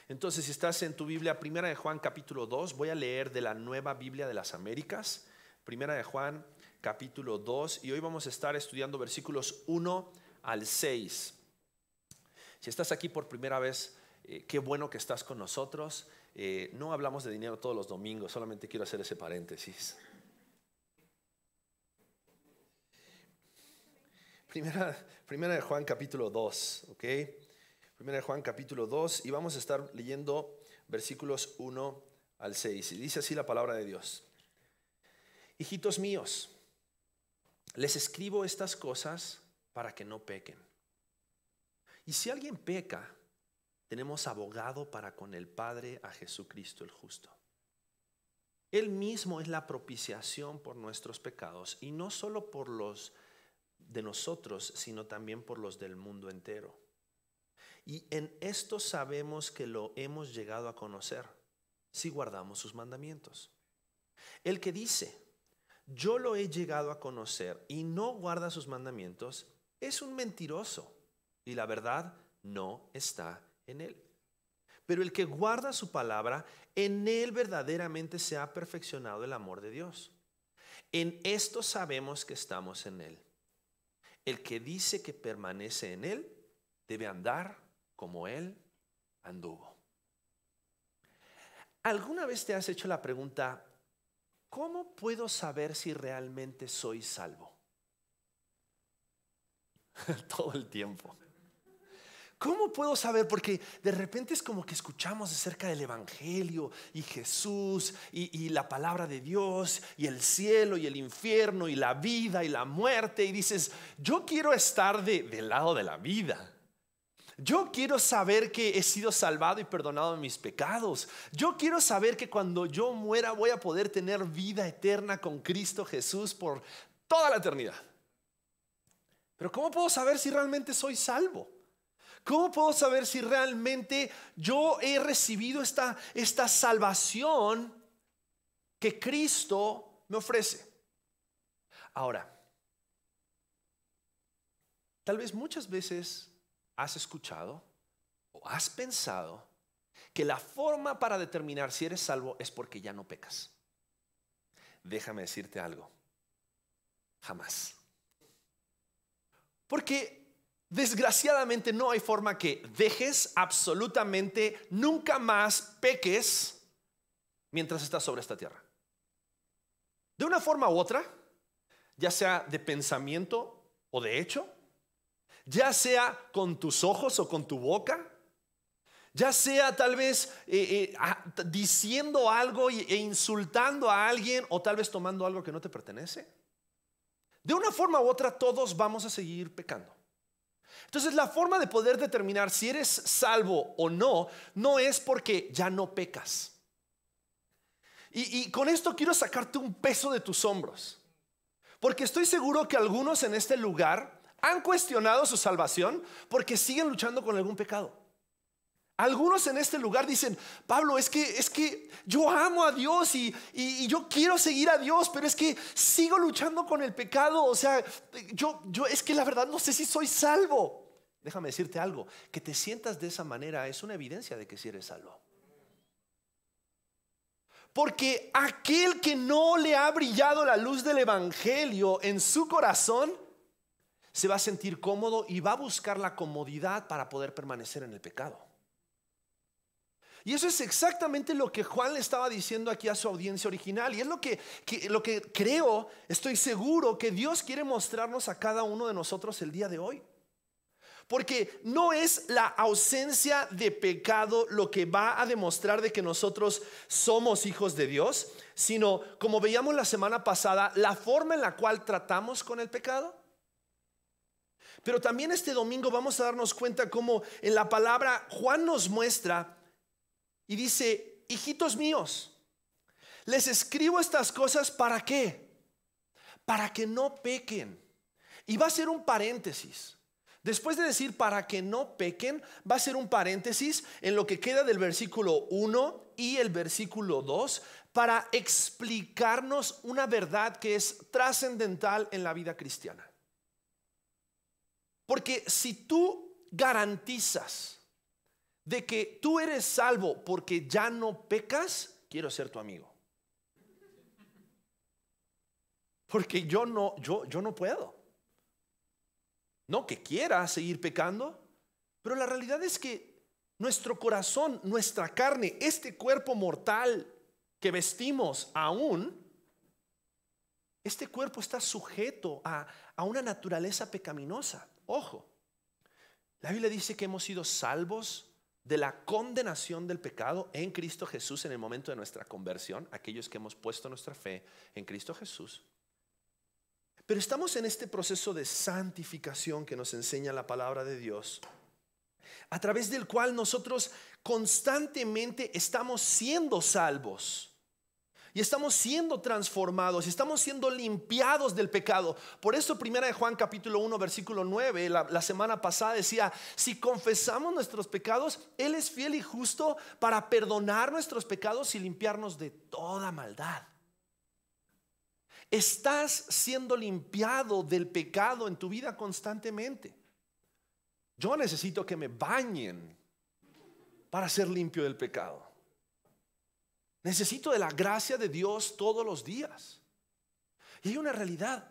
Entonces, si estás en tu Biblia, Primera de Juan capítulo 2, voy a leer de la Nueva Biblia de las Américas. Primera de Juan capítulo 2, y hoy vamos a estar estudiando versículos 1 al 6. Si estás aquí por primera vez, qué bueno que estás con nosotros. No hablamos de dinero todos los domingos, solamente quiero hacer ese paréntesis. Primera de Juan capítulo 2, ¿ok? Primera de Juan capítulo 2, y vamos a estar leyendo versículos 1 al 6. Y dice así la palabra de Dios: Hijitos míos, les escribo estas cosas para que no pequen. Y si alguien peca, tenemos abogado para con el Padre, a Jesucristo el justo. Él mismo es la propiciación por nuestros pecados, y no solo por los de nosotros, sino también por los del mundo entero. Y en esto sabemos que lo hemos llegado a conocer, si guardamos sus mandamientos. El que dice, yo lo he llegado a conocer, y no guarda sus mandamientos, es un mentiroso, y la verdad no está en él. Pero el que guarda su palabra, en él verdaderamente se ha perfeccionado el amor de Dios. En esto sabemos que estamos en él. El que dice que permanece en él, debe andar como él anduvo. ¿Alguna vez te has hecho la pregunta, ¿cómo puedo saber si realmente soy salvo? Todo el tiempo. ¿Cómo puedo saber? Porque de repente es como que escuchamos acerca del Evangelio y Jesús y la palabra de Dios y el cielo y el infierno y la vida y la muerte, y dices, yo quiero estar del lado de la vida. Yo quiero saber que he sido salvado y perdonado de mis pecados. Yo quiero saber que cuando yo muera voy a poder tener vida eterna con Cristo Jesús por toda la eternidad. Pero ¿cómo puedo saber si realmente soy salvo? ¿Cómo puedo saber si realmente yo he recibido esta salvación que Cristo me ofrece? Ahora, tal vez muchas veces has escuchado o has pensado que la forma para determinar si eres salvo es porque ya no pecas. Déjame decirte algo. Jamás. Porque desgraciadamente no hay forma que dejes absolutamente nunca más peques mientras estás sobre esta tierra. De una forma u otra, ya sea de pensamiento o de hecho, ya sea con tus ojos o con tu boca, ya sea tal vez diciendo algo e insultando a alguien, o tal vez tomando algo que no te pertenece. De una forma u otra todos vamos a seguir pecando. Entonces la forma de poder determinar si eres salvo o no, no es porque ya no pecas. Y con esto quiero sacarte un peso de tus hombros, porque estoy seguro que algunos en este lugar han cuestionado su salvación porque siguen luchando con algún pecado. Algunos en este lugar dicen, Pablo, es que yo amo a Dios y yo quiero seguir a Dios, pero es que sigo luchando con el pecado. O sea, yo es que la verdad no sé si soy salvo. Déjame decirte algo, que te sientas de esa manera es una evidencia de que sí eres salvo. Porque aquel que no le ha brillado la luz del evangelio en su corazón se va a sentir cómodo y va a buscar la comodidad para poder permanecer en el pecado. Y eso es exactamente lo que Juan le estaba diciendo aquí a su audiencia original. Y es lo que creo, estoy seguro que Dios quiere mostrarnos a cada uno de nosotros el día de hoy. Porque no es la ausencia de pecado lo que va a demostrar de que nosotros somos hijos de Dios, sino, como veíamos la semana pasada, la forma en la cual tratamos con el pecado. Pero también este domingo vamos a darnos cuenta cómo en la palabra Juan nos muestra y dice, hijitos míos, les escribo estas cosas ¿para qué? Para que no pequen. Y va a ser un paréntesis. Después de decir para que no pequen, va a ser un paréntesis en lo que queda del versículo 1 y el versículo 2 para explicarnos una verdad que es trascendental en la vida cristiana. Porque si tú garantizas de que tú eres salvo porque ya no pecas, quiero ser tu amigo. Porque yo no puedo. No que quiera seguir pecando, pero la realidad es que nuestro corazón, nuestra carne, este cuerpo mortal que vestimos aún, este cuerpo está sujeto a una naturaleza pecaminosa. Ojo, la Biblia dice que hemos sido salvos de la condenación del pecado en Cristo Jesús en el momento de nuestra conversión, aquellos que hemos puesto nuestra fe en Cristo Jesús. Pero estamos en este proceso de santificación que nos enseña la palabra de Dios, a través del cual nosotros constantemente estamos siendo salvos. Y estamos siendo transformados, y estamos siendo limpiados del pecado. Por eso 1 Juan capítulo 1 versículo 9, la semana pasada decía: si confesamos nuestros pecados, Él es fiel y justo para perdonar nuestros pecados y limpiarnos de toda maldad. Estás siendo limpiado del pecado en tu vida constantemente. Yo necesito que me bañen para ser limpio del pecado. Necesito de la gracia de Dios todos los días. Y hay una realidad.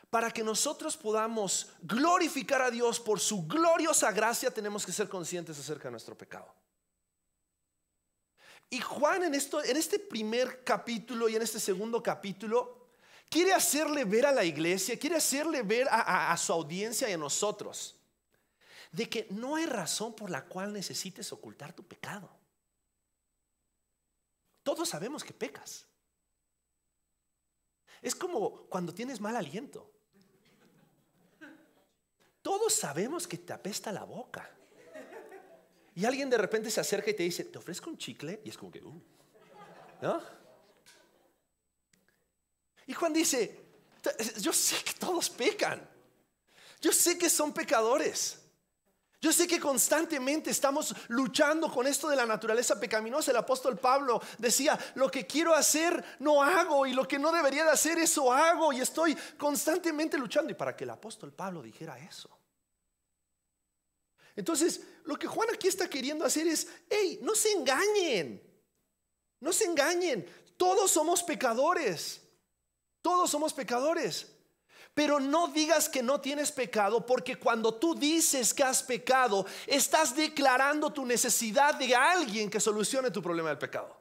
Para que nosotros podamos glorificar a Dios por su gloriosa gracia, tenemos que ser conscientes acerca de nuestro pecado. Y Juan en este primer capítulo y en este segundo capítulo quiere hacerle ver a la iglesia, quiere hacerle ver a su audiencia y a nosotros de que no hay razón por la cual necesites ocultar tu pecado. Todos sabemos que pecas. Es como cuando tienes mal aliento. Todos sabemos que te apesta la boca. Y alguien de repente se acerca y te dice: te ofrezco un chicle. Y es como que ¿no? Y Juan dice: yo sé que todos pecan. Yo sé que son pecadores. Yo sé que constantemente estamos luchando con esto de la naturaleza pecaminosa. El apóstol Pablo decía: lo que quiero hacer no hago, y lo que no debería de hacer eso hago, y estoy constantemente luchando. Y para que el apóstol Pablo dijera eso, entonces lo que Juan aquí está queriendo hacer es: hey, no se engañen. No se engañen. Todos somos pecadores. Todos somos pecadores. Pero no digas que no tienes pecado, porque cuando tú dices que has pecado, estás declarando tu necesidad de alguien que solucione tu problema del pecado.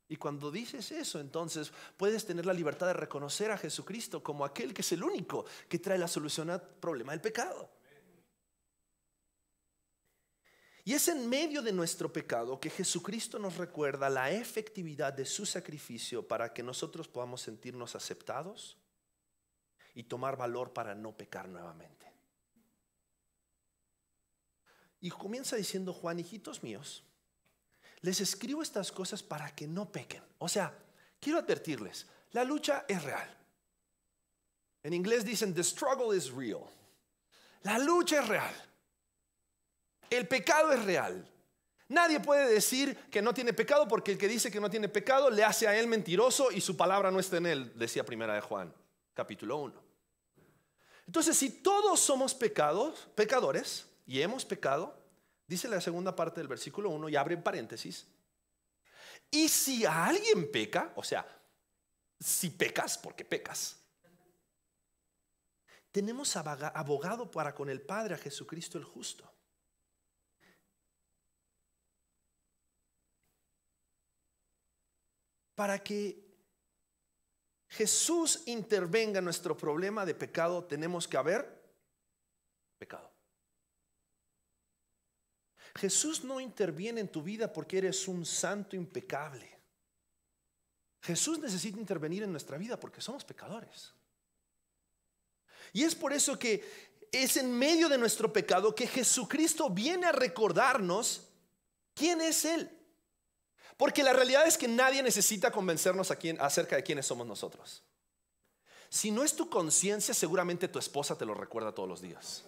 Y cuando dices eso, entonces puedes tener la libertad de reconocer a Jesucristo como aquel que es el único que trae la solución al problema del pecado. Y es en medio de nuestro pecado que Jesucristo nos recuerda la efectividad de su sacrificio para que nosotros podamos sentirnos aceptados y tomar valor para no pecar nuevamente. Y comienza diciendo Juan: hijitos míos, les escribo estas cosas para que no pequen. O sea, quiero advertirles, la lucha es real. En inglés dicen the struggle is real. La lucha es real. El pecado es real. Nadie puede decir que no tiene pecado, porque el que dice que no tiene pecado le hace a él mentiroso y su palabra no está en él, decía 1 Juan capítulo 1. Entonces, si todos somos pecadores y hemos pecado, dice la segunda parte del versículo 1 y abre paréntesis: y si alguien peca, o sea, si pecas, porque pecas, tenemos abogado para con el Padre, a Jesucristo el justo. Para que Jesús intervenga en nuestro problema de pecado, tenemos que haber pecado. Jesús no interviene en tu vida porque eres un santo impecable. Jesús necesita intervenir en nuestra vida porque somos pecadores. Y es por eso que es en medio de nuestro pecado que Jesucristo viene a recordarnos quién es Él. Porque la realidad es que nadie necesita convencernos acerca de quiénes somos nosotros. Si no es tu conciencia, seguramente tu esposa te lo recuerda todos los días.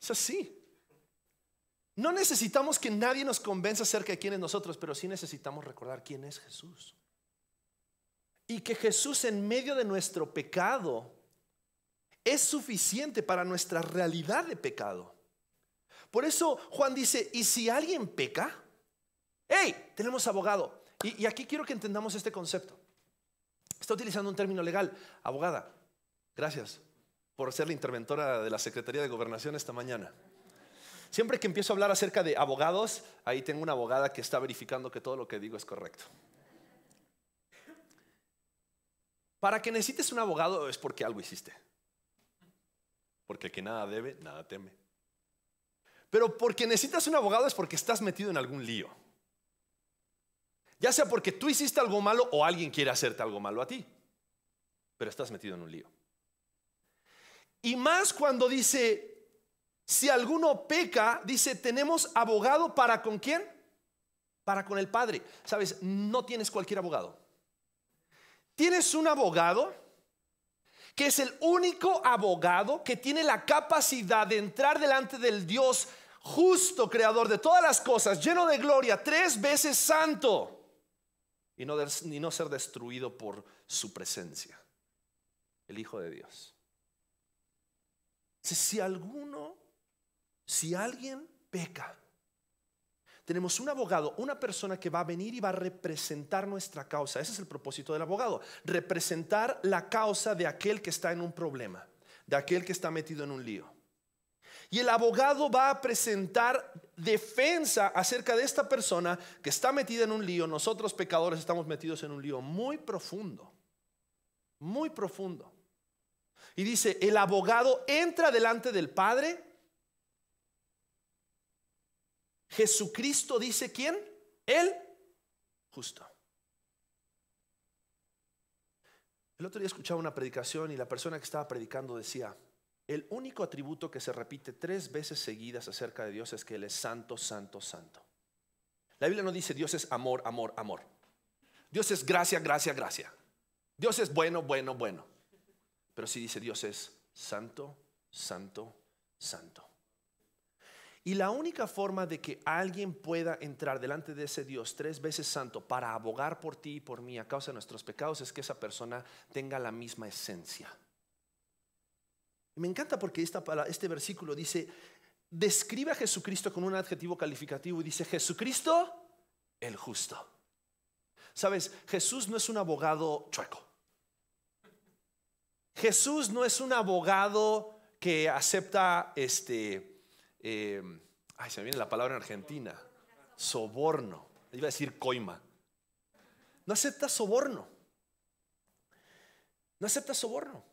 Es así. No necesitamos que nadie nos convenza acerca de quiénes nosotros, pero sí necesitamos recordar quién es Jesús. Y que Jesús, en medio de nuestro pecado, es suficiente para nuestra realidad de pecado. Por eso Juan dice, ¿y si alguien peca? ¡Hey! Tenemos abogado. Y aquí quiero que entendamos este concepto. Está utilizando un término legal. Abogada, gracias por ser la interventora de la Secretaría de Gobernación esta mañana. Siempre que empiezo a hablar acerca de abogados, ahí tengo una abogada que está verificando que todo lo que digo es correcto. Para que necesites un abogado es porque algo hiciste. Porque el que nada debe, nada teme. Pero porque necesitas un abogado es porque estás metido en algún lío. Ya sea porque tú hiciste algo malo o alguien quiere hacerte algo malo a ti. Pero estás metido en un lío. Y más cuando dice, si alguno peca, dice, tenemos abogado para ¿con quién? Para con el Padre. Sabes, no tienes cualquier abogado. Tienes un abogado que es el único abogado que tiene la capacidad de entrar delante del Dios justo, creador de todas las cosas, lleno de gloria, 3 veces santo, y no ser destruido por su presencia, el Hijo de Dios. Si alguien peca, tenemos un abogado, una persona que va a venir y va a representar nuestra causa. Ese es el propósito del abogado, representar la causa de aquel que está en un problema, de aquel que está metido en un lío. Y el abogado va a presentar defensa acerca de esta persona que está metida en un lío. Nosotros pecadores estamos metidos en un lío muy profundo, muy profundo. Y dice, el abogado entra delante del Padre. Jesucristo dice, ¿quién? El justo. El otro día escuchaba una predicación y la persona que estaba predicando decía, el único atributo que se repite 3 veces seguidas acerca de Dios es que Él es santo, santo, santo. La Biblia no dice Dios es amor, amor, amor. Dios es gracia, gracia, gracia. Dios es bueno, bueno, bueno. Pero sí dice Dios es santo, santo, santo. Y la única forma de que alguien pueda entrar delante de ese Dios 3 veces santo para abogar por ti y por mí a causa de nuestros pecados es que esa persona tenga la misma esencia. Y me encanta porque este versículo dice, describe a Jesucristo con un adjetivo calificativo y dice, Jesucristo el justo. Sabes, Jesús no es un abogado chueco. Jesús no es un abogado que acepta se me viene la palabra en Argentina, soborno. Iba a decir coima. No acepta soborno. No acepta soborno.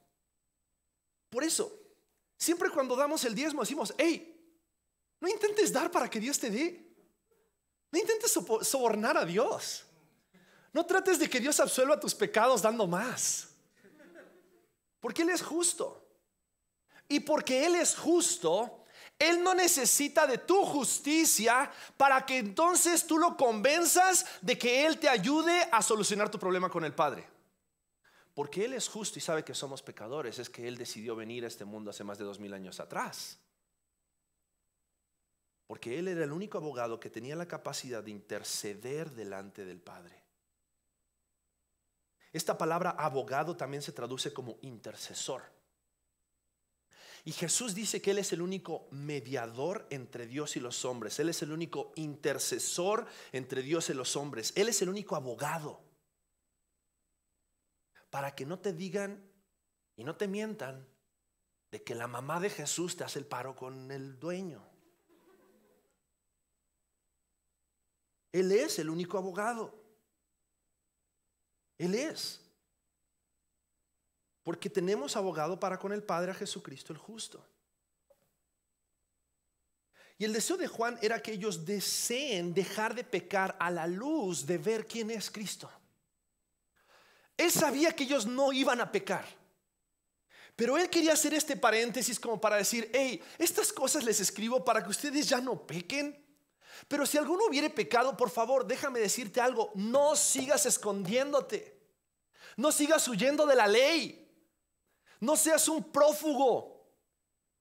Por eso, siempre cuando damos el diezmo decimos, hey, no intentes dar para que Dios te dé. No intentes sobornar a Dios. No trates de que Dios absuelva tus pecados dando más. Porque Él es justo. Y porque Él es justo, Él no necesita de tu justicia para que entonces tú lo convenzas de que Él te ayude a solucionar tu problema con el Padre. Porque Él es justo y sabe que somos pecadores. Es que Él decidió venir a este mundo hace más de 2000 años atrás. Porque Él era el único abogado que tenía la capacidad de interceder delante del Padre. Esta palabra abogado también se traduce como intercesor. Y Jesús dice que Él es el único mediador entre Dios y los hombres. Él es el único intercesor entre Dios y los hombres. Él es el único abogado. Para que no te digan y no te mientan de que la mamá de Jesús te hace el paro con el dueño. Él es el único abogado. Él es. Porque tenemos abogado para con el Padre, a Jesucristo el justo. Y el deseo de Juan era que ellos deseen dejar de pecar a la luz de ver quién es Cristo. Él sabía que ellos no iban a pecar, pero él quería hacer este paréntesis como para decir, hey, estas cosas les escribo para que ustedes ya no pequen. Pero si alguno hubiere pecado, por favor, déjame decirte algo, no sigas escondiéndote, no sigas huyendo de la ley, no seas un prófugo.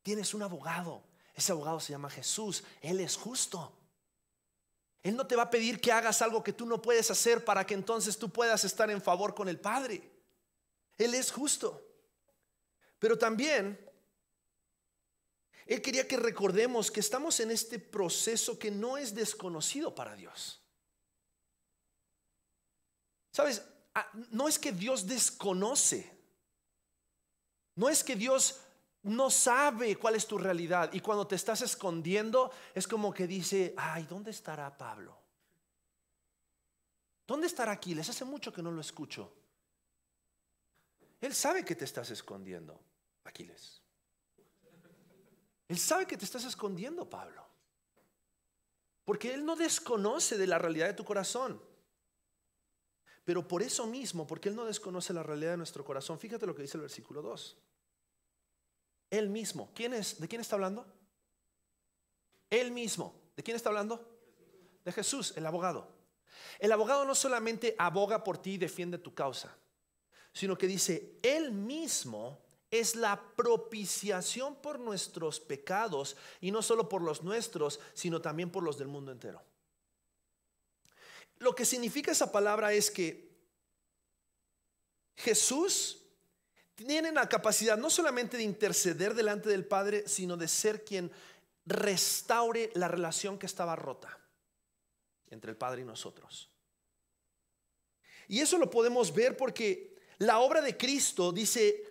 Tienes un abogado, ese abogado se llama Jesús. Él es justo. Él no te va a pedir que hagas algo que tú no puedes hacer para que entonces tú puedas estar en favor con el Padre. Él es justo. Pero también Él quería que recordemos que estamos en este proceso que no es desconocido para Dios. ¿Sabes? No es que Dios desconoce. No es que Dios no sabe cuál es tu realidad. Y cuando te estás escondiendo, es como que dice, ay, ¿dónde estará Pablo? ¿Dónde estará Aquiles? Hace mucho que no lo escucho. Él sabe que te estás escondiendo, Aquiles. Él sabe que te estás escondiendo, Pablo. Porque Él no desconoce de la realidad de tu corazón. Pero por eso mismo, porque Él no desconoce la realidad de nuestro corazón, fíjate lo que dice el versículo 2. Él mismo. ¿Quién es? ¿De quién está hablando? Él mismo. ¿De quién está hablando? De Jesús, el abogado. El abogado no solamente aboga por ti y defiende tu causa, sino que dice, Él mismo es la propiciación por nuestros pecados, y no solo por los nuestros, sino también por los del mundo entero. Lo que significa esa palabra es que Jesús tiene la capacidad no solamente de interceder delante del Padre, sino de ser quien restaure la relación que estaba rota entre el Padre y nosotros. Y eso lo podemos ver porque la obra de Cristo, dice,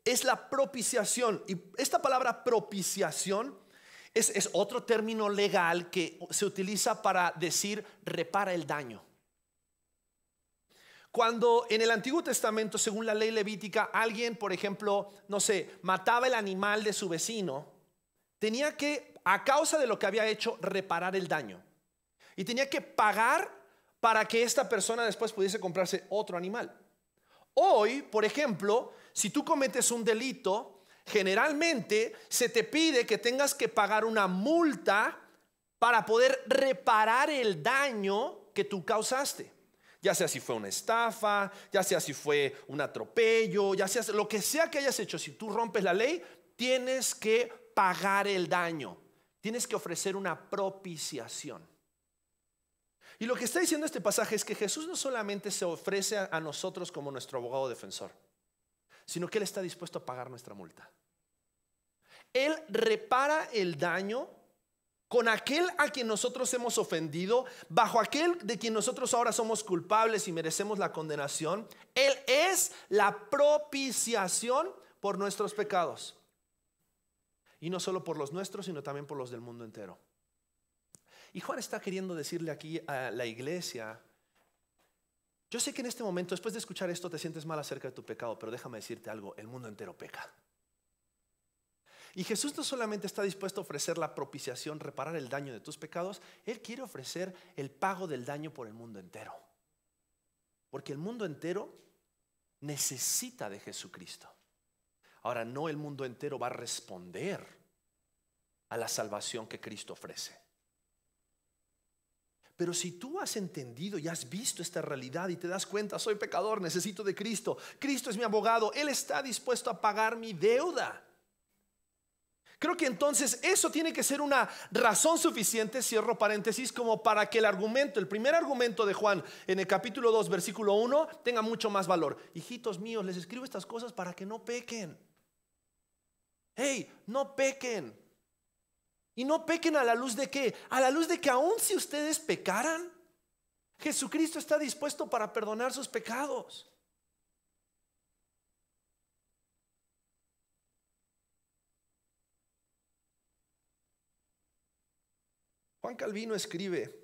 es la propiciación. Y esta palabra propiciación es otro término legal que se utiliza para decir repara el daño. Cuando en el Antiguo Testamento, según la ley levítica, alguien, por ejemplo, no sé, mataba el animal de su vecino, tenía que, a causa de lo que había hecho, reparar el daño. Y tenía que pagar para que esta persona después pudiese comprarse otro animal. Hoy, por ejemplo, si tú cometes un delito, generalmente se te pide que tengas que pagar una multa para poder reparar el daño que tú causaste. Ya sea si fue una estafa, ya sea si fue un atropello, ya sea lo que sea que hayas hecho. Si tú rompes la ley, tienes que pagar el daño. Tienes que ofrecer una propiciación. Y lo que está diciendo este pasaje es que Jesús no solamente se ofrece a nosotros como nuestro abogado defensor, sino que Él está dispuesto a pagar nuestra multa. Él repara el daño con aquel a quien nosotros hemos ofendido, bajo aquel de quien nosotros ahora somos culpables y merecemos la condenación. Él es la propiciación por nuestros pecados. Y no solo por los nuestros, sino también por los del mundo entero. Y Juan está queriendo decirle aquí a la iglesia, yo sé que en este momento, después de escuchar esto, te sientes mal acerca de tu pecado, pero déjame decirte algo, el mundo entero peca. Y Jesús no solamente está dispuesto a ofrecer la propiciación, reparar el daño de tus pecados, Él quiere ofrecer el pago del daño por el mundo entero. Porque el mundo entero necesita de Jesucristo. Ahora, no el mundo entero va a responder a la salvación que Cristo ofrece. Pero si tú has entendido y has visto esta realidad y te das cuenta, soy pecador, necesito de Cristo, Cristo es mi abogado, Él está dispuesto a pagar mi deuda. Creo que entonces eso tiene que ser una razón suficiente, cierro paréntesis, como para que el argumento, el primer argumento de Juan en el capítulo 2, versículo 1, tenga mucho más valor. Hijitos míos, les escribo estas cosas para que no pequen. Hey, no pequen. ¿Y no pequen a la luz de qué? A la luz de que aun si ustedes pecaran, Jesucristo está dispuesto para perdonar sus pecados. Juan Calvino escribe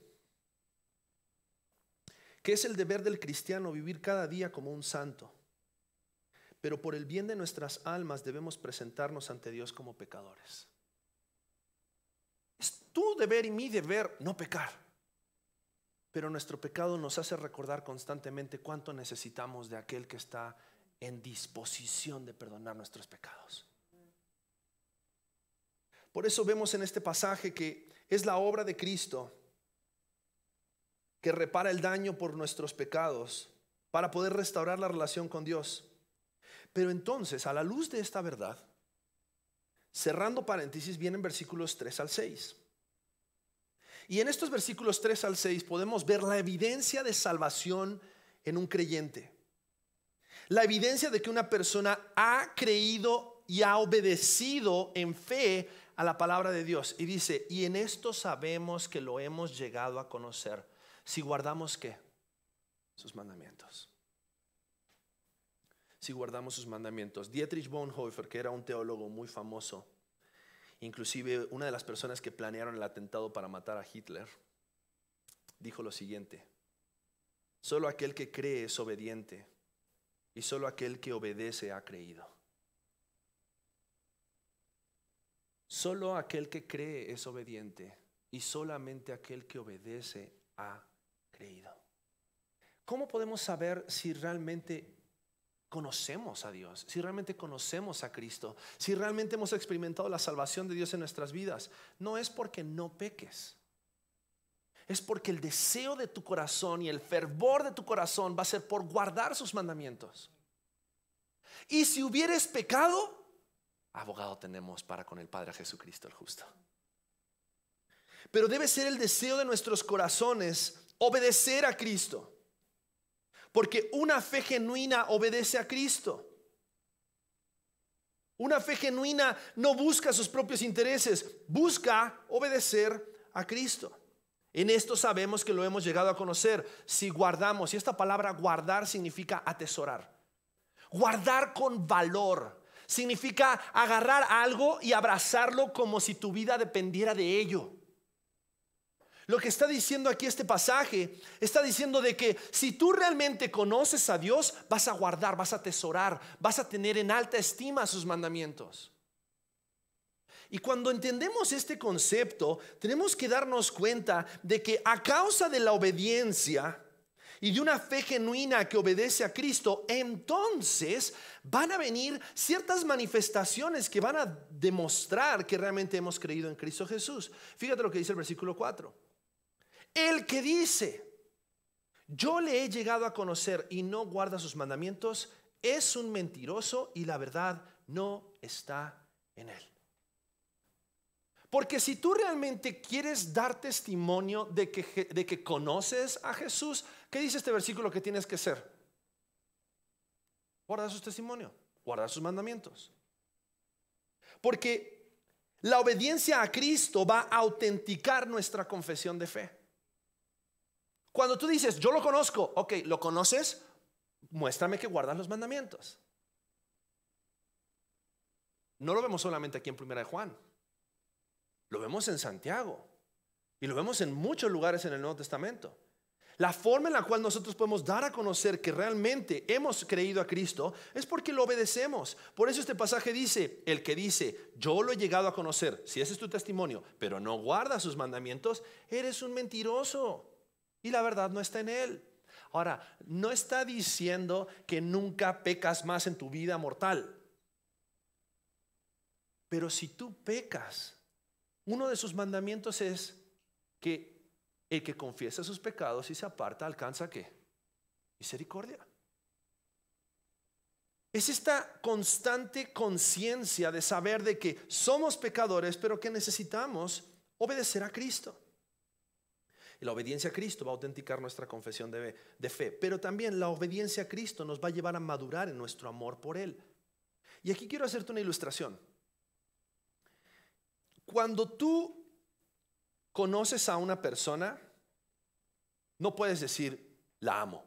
que es el deber del cristiano vivir cada día como un santo, pero por el bien de nuestras almas debemos presentarnos ante Dios como pecadores. Es tu deber y mi deber no pecar, pero nuestro pecado nos hace recordar constantemente cuánto necesitamos de aquel que está en disposición de perdonar nuestros pecados. Por eso vemos en este pasaje que es la obra de Cristo que repara el daño por nuestros pecados para poder restaurar la relación con Dios. Pero entonces, a la luz de esta verdad, cerrando paréntesis, vienen versículos 3 al 6. Y en estos versículos 3 al 6 podemos ver la evidencia de salvación en un creyente. La evidencia de que una persona ha creído y ha obedecido en fe a la palabra de Dios. Y dice, y en esto sabemos que lo hemos llegado a conocer, si guardamos ¿qué? Sus mandamientos. Si guardamos sus mandamientos. Dietrich Bonhoeffer, que era un teólogo muy famoso, inclusive una de las personas que planearon el atentado para matar a Hitler, dijo lo siguiente: solo aquel que cree es obediente, y solo aquel que obedece ha creído. Solo aquel que cree es obediente, y solamente aquel que obedece ha creído. ¿Cómo podemos saber si realmente conocemos a Dios, si realmente conocemos a Cristo, si realmente hemos experimentado la salvación de Dios en nuestras vidas? No es porque no peques, es porque el deseo de tu corazón y el fervor de tu corazón va a ser por guardar sus mandamientos. Y si hubieres pecado, abogado tenemos para con el Padre, Jesucristo el justo. Pero debe ser el deseo de nuestros corazones obedecer a Cristo, porque una fe genuina obedece a Cristo. Una fe genuina no busca sus propios intereses, busca obedecer a Cristo. En esto sabemos que lo hemos llegado a conocer, si guardamos. Y esta palabra guardar significa atesorar. Guardar con valor significa agarrar algo y abrazarlo como si tu vida dependiera de ello. Lo que está diciendo aquí este pasaje, está diciendo de que si tú realmente conoces a Dios, vas a guardar, vas a atesorar, vas a tener en alta estima sus mandamientos. Y cuando entendemos este concepto, tenemos que darnos cuenta de que a causa de la obediencia y de una fe genuina que obedece a Cristo, entonces van a venir ciertas manifestaciones que van a demostrar que realmente hemos creído en Cristo Jesús. Fíjate lo que dice el versículo 4. El que dice, yo le he llegado a conocer y no guarda sus mandamientos, es un mentiroso y la verdad no está en él. Porque si tú realmente quieres dar testimonio de que conoces a Jesús, ¿qué dice este versículo que tienes que hacer? Guardar sus testimonios, guardar sus mandamientos. Porque la obediencia a Cristo va a autenticar nuestra confesión de fe. Cuando tú dices, yo lo conozco, ok, ¿lo conoces? Muéstrame que guardas los mandamientos. No lo vemos solamente aquí en Primera de Juan. Lo vemos en Santiago y lo vemos en muchos lugares en el Nuevo Testamento. La forma en la cual nosotros podemos dar a conocer que realmente hemos creído a Cristo es porque lo obedecemos. Por eso este pasaje dice, el que dice, yo lo he llegado a conocer, si ese es tu testimonio, pero no guarda sus mandamientos, eres un mentiroso y la verdad no está en él. Ahora, no está diciendo que nunca pecas más en tu vida mortal. Pero si tú pecas, uno de sus mandamientos es que el que confiesa sus pecados y se aparta alcanza ¿qué? Misericordia. Es esta constante conciencia de saber de que somos pecadores, pero que necesitamos obedecer a Cristo. Y la obediencia a Cristo va a autenticar nuestra confesión de fe, pero también la obediencia a Cristo nos va a llevar a madurar en nuestro amor por Él. Y aquí quiero hacerte una ilustración. Cuando tú conoces a una persona, no puedes decir, la amo,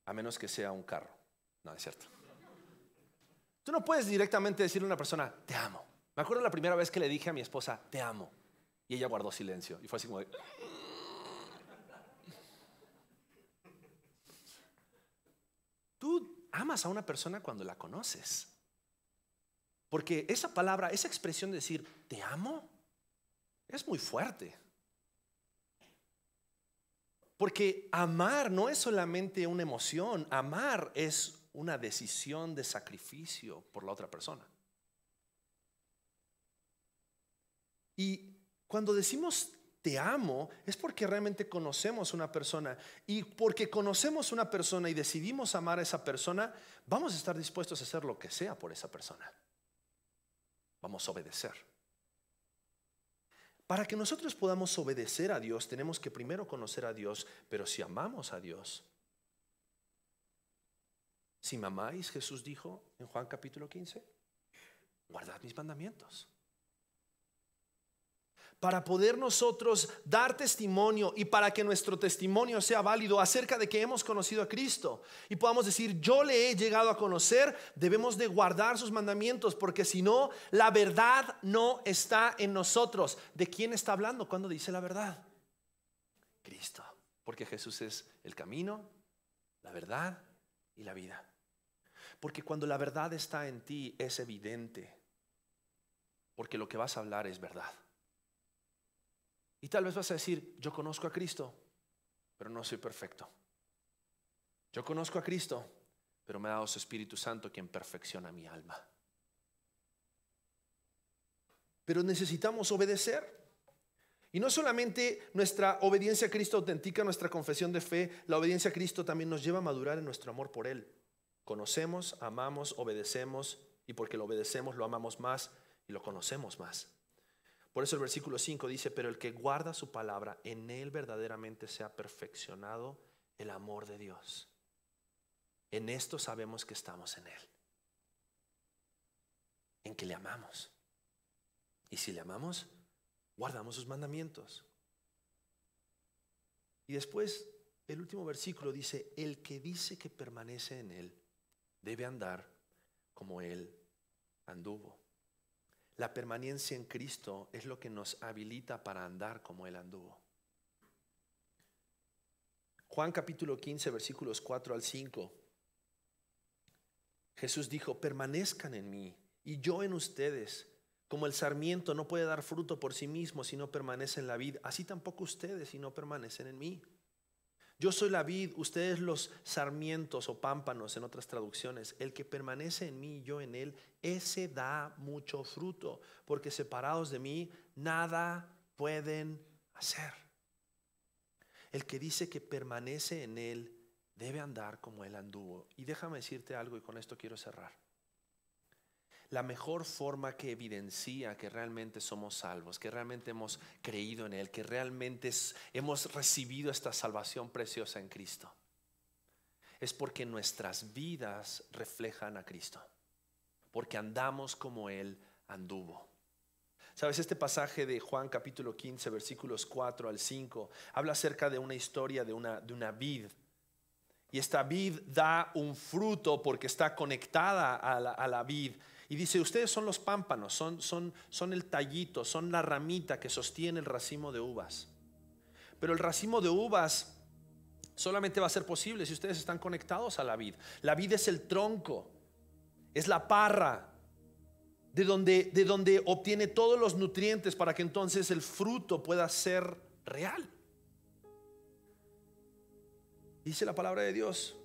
a menos que sea un carro. No, es cierto. Tú no puedes directamente decirle a una persona, te amo. Me acuerdo la primera vez que le dije a mi esposa, te amo, y ella guardó silencio y fue así como de... Tú amas a una persona cuando la conoces. Porque esa palabra, esa expresión de decir, te amo, es muy fuerte. Porque amar no es solamente una emoción, amar es una decisión de sacrificio por la otra persona. Y cuando decimos te amo, es porque realmente conocemos una persona. Y porque conocemos una persona y decidimos amar a esa persona, vamos a estar dispuestos a hacer lo que sea por esa persona. Vamos a obedecer. Para que nosotros podamos obedecer a Dios, tenemos que primero conocer a Dios. Pero si amamos a Dios, Si me amáis, Jesús dijo en Juan capítulo 15, guardad mis mandamientos. Para poder nosotros dar testimonio y para que nuestro testimonio sea válido acerca de que hemos conocido a Cristo y podamos decir, yo le he llegado a conocer, debemos de guardar sus mandamientos, porque si no, la verdad no está en nosotros. ¿De quién está hablando cuando dice la verdad? Cristo, porque Jesús es el camino, la verdad y la vida. Porque cuando la verdad está en ti es evidente, porque lo que vas a hablar es verdad. Y tal vez vas a decir, yo conozco a Cristo, pero no soy perfecto. Yo conozco a Cristo, pero me ha dado su Espíritu Santo quien perfecciona mi alma. Pero necesitamos obedecer. Y no solamente nuestra obediencia a Cristo autentica nuestra confesión de fe, la obediencia a Cristo también nos lleva a madurar en nuestro amor por Él. Conocemos, amamos, obedecemos, y porque lo obedecemos lo amamos más y lo conocemos más. Por eso el versículo 5 dice, pero el que guarda su palabra, en él verdaderamente se ha perfeccionado el amor de Dios. En esto sabemos que estamos en él, en que le amamos. Y si le amamos, guardamos sus mandamientos. Y después el último versículo dice, el que dice que permanece en él, debe andar como él anduvo. La permanencia en Cristo es lo que nos habilita para andar como Él anduvo. Juan capítulo 15 versículos 4 al 5. Jesús dijo, permanezcan en mí y yo en ustedes. Como el sarmiento no puede dar fruto por sí mismo si no permanece en la vid, así tampoco ustedes si no permanecen en mí. Yo soy la vid, ustedes los sarmientos o pámpanos en otras traducciones. El que permanece en mí y yo en él, ese da mucho fruto, porque separados de mí nada pueden hacer. El que dice que permanece en él debe andar como él anduvo. Y déjame decirte algo, y con esto quiero cerrar. La mejor forma que evidencia que realmente somos salvos, que realmente hemos creído en Él, que realmente hemos recibido esta salvación preciosa en Cristo, es porque nuestras vidas reflejan a Cristo, porque andamos como Él anduvo. Sabes, este pasaje de Juan capítulo 15 versículos 4 al 5 habla acerca de una historia de una vid. Y esta vid da un fruto porque está conectada a la vid. Y dice, ustedes son los pámpanos, son el tallito, son la ramita que sostiene el racimo de uvas. Pero el racimo de uvas solamente va a ser posible si ustedes están conectados a la vid. La vid es el tronco, es la parra, de donde obtiene todos los nutrientes para que entonces el fruto pueda ser real. Dice la palabra de Dios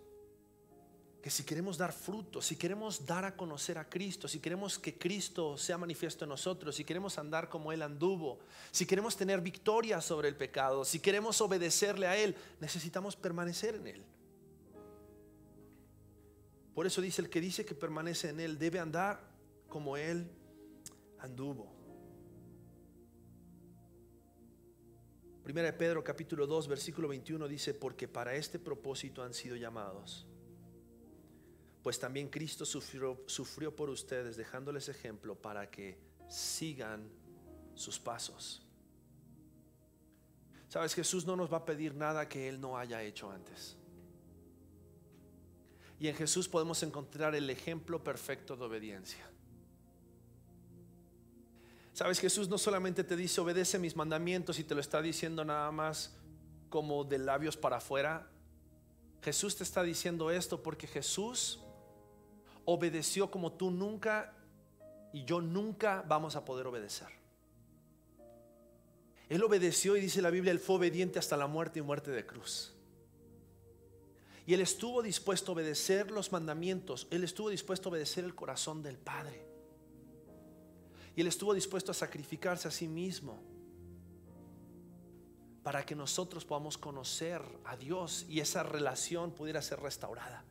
que si queremos dar fruto, si queremos dar a conocer a Cristo, si queremos que Cristo sea manifiesto en nosotros, si queremos andar como Él anduvo, si queremos tener victoria sobre el pecado, si queremos obedecerle a Él, necesitamos permanecer en Él. Por eso dice, el que dice que permanece en Él debe andar como Él anduvo. Primera de Pedro capítulo 2 versículo 21 dice, porque para este propósito han sido llamados. Pues también Cristo sufrió por ustedes, dejándoles ejemplo para que sigan sus pasos. Sabes, Jesús no nos va a pedir nada que Él no haya hecho antes. Y en Jesús podemos encontrar el ejemplo perfecto de obediencia. Sabes, Jesús no solamente te dice obedece mis mandamientos y te lo está diciendo nada más como de labios para afuera. Jesús te está diciendo esto porque Jesús obedeció como tú nunca y yo nunca vamos a poder obedecer. Él obedeció y dice la Biblia, Él fue obediente hasta la muerte y muerte de cruz. Y Él estuvo dispuesto a obedecer los mandamientos. Él estuvo dispuesto a obedecer el corazón del Padre. Y Él estuvo dispuesto a sacrificarse a sí mismo para que nosotros podamos conocer a Dios y esa relación pudiera ser restaurada.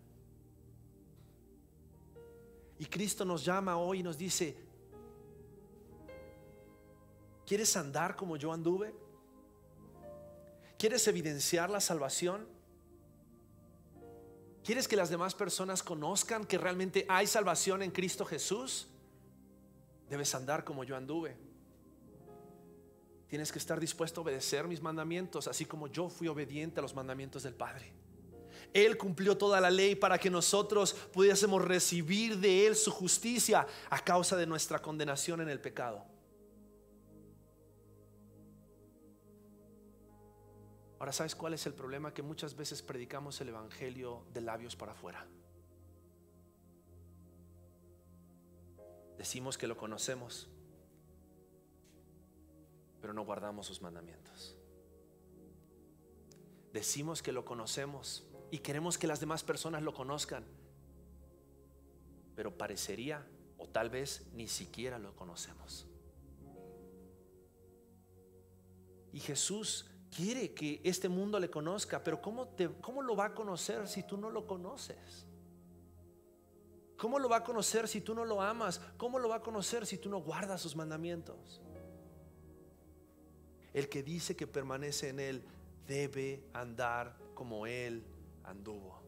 Y Cristo nos llama hoy y nos dice, ¿quieres andar como yo anduve? ¿Quieres evidenciar la salvación? ¿Quieres que las demás personas conozcan que realmente hay salvación en Cristo Jesús? Debes andar como yo anduve. Tienes que estar dispuesto a obedecer mis mandamientos, así como yo fui obediente a los mandamientos del Padre. Él cumplió toda la ley para que nosotros pudiésemos recibir de Él su justicia a causa de nuestra condenación en el pecado. Ahora, ¿sabes cuál es el problema? Que muchas veces predicamos el evangelio de labios para afuera. Decimos que lo conocemos, pero no guardamos sus mandamientos. Decimos que lo conocemos y queremos que las demás personas lo conozcan, pero parecería, o tal vez ni siquiera lo conocemos. Y Jesús quiere que este mundo le conozca, pero ¿cómo lo va a conocer si tú no lo conoces? ¿Cómo lo va a conocer si tú no lo amas? ¿Cómo lo va a conocer si tú no guardas sus mandamientos? El que dice que permanece en Él debe andar como Él anduvo.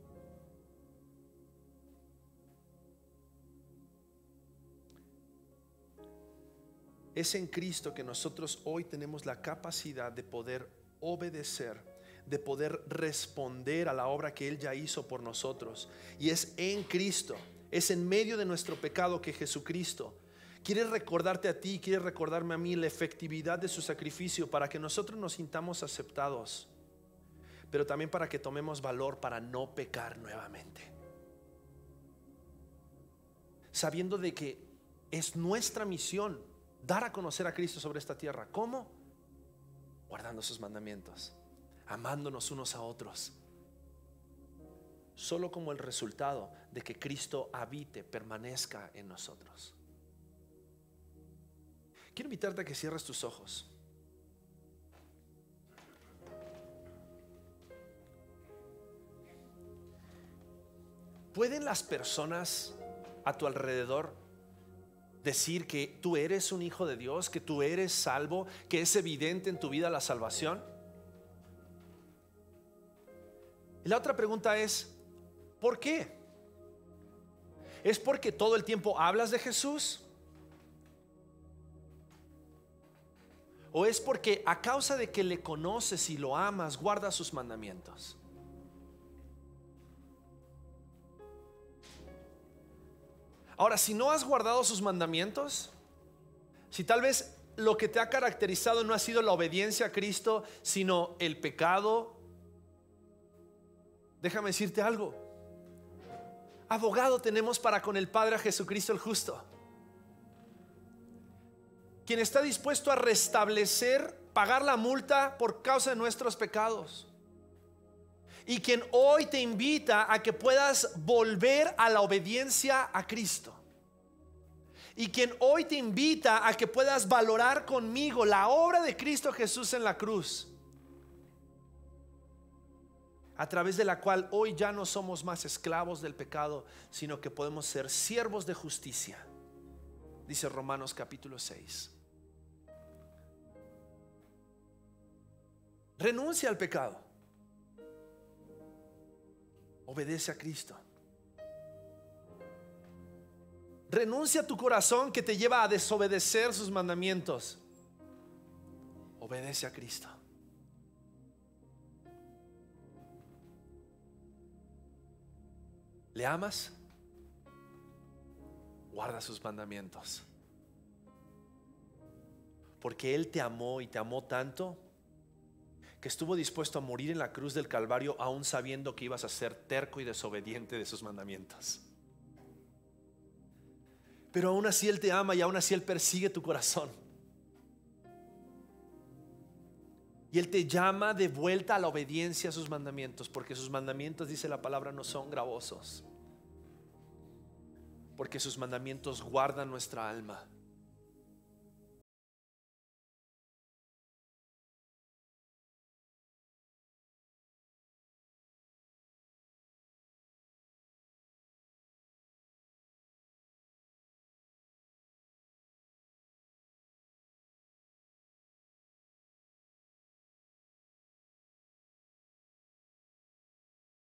Es en Cristo que nosotros hoy tenemos la capacidad de poder obedecer, de poder responder a la obra que Él ya hizo por nosotros. Y es en Cristo, es en medio de nuestro pecado que Jesucristo quiere recordarte a ti, quiere recordarme a mí la efectividad de su sacrificio para que nosotros nos sintamos aceptados, pero también para que tomemos valor para no pecar nuevamente, sabiendo de que es nuestra misión dar a conocer a Cristo sobre esta tierra. ¿Cómo? Guardando sus mandamientos, amándonos unos a otros, solo como el resultado de que Cristo habite, permanezca en nosotros. Quiero invitarte a que cierres tus ojos. ¿Pueden las personas a tu alrededor decir que tú eres un hijo de Dios, que tú eres salvo, que es evidente en tu vida la salvación? Y la otra pregunta es, ¿por qué? ¿Es porque todo el tiempo hablas de Jesús? ¿O es porque a causa de que le conoces y lo amas, guardas sus mandamientos? Ahora, si no has guardado sus mandamientos, si tal vez lo que te ha caracterizado no ha sido la obediencia a Cristo, sino el pecado, déjame decirte algo. Abogado tenemos para con el Padre a Jesucristo el justo, quien está dispuesto a restablecer, pagar la multa por causa de nuestros pecados, y quien hoy te invita a que puedas volver a la obediencia a Cristo, y quien hoy te invita a que puedas valorar conmigo la obra de Cristo Jesús en la cruz, a través de la cual hoy ya no somos más esclavos del pecado, sino que podemos ser siervos de justicia, dice Romanos capítulo 6. Renuncia al pecado, obedece a Cristo. Renuncia a tu corazón que te lleva a desobedecer sus mandamientos, obedece a Cristo. ¿Le amas? Guarda sus mandamientos, porque Él te amó, y te amó tanto que estuvo dispuesto a morir en la cruz del Calvario, aún sabiendo que ibas a ser terco y desobediente de sus mandamientos. Pero aún así Él te ama, y aún así Él persigue tu corazón, y Él te llama de vuelta a la obediencia a sus mandamientos, porque sus mandamientos, dice la palabra, no son gravosos, porque sus mandamientos guardan nuestra alma.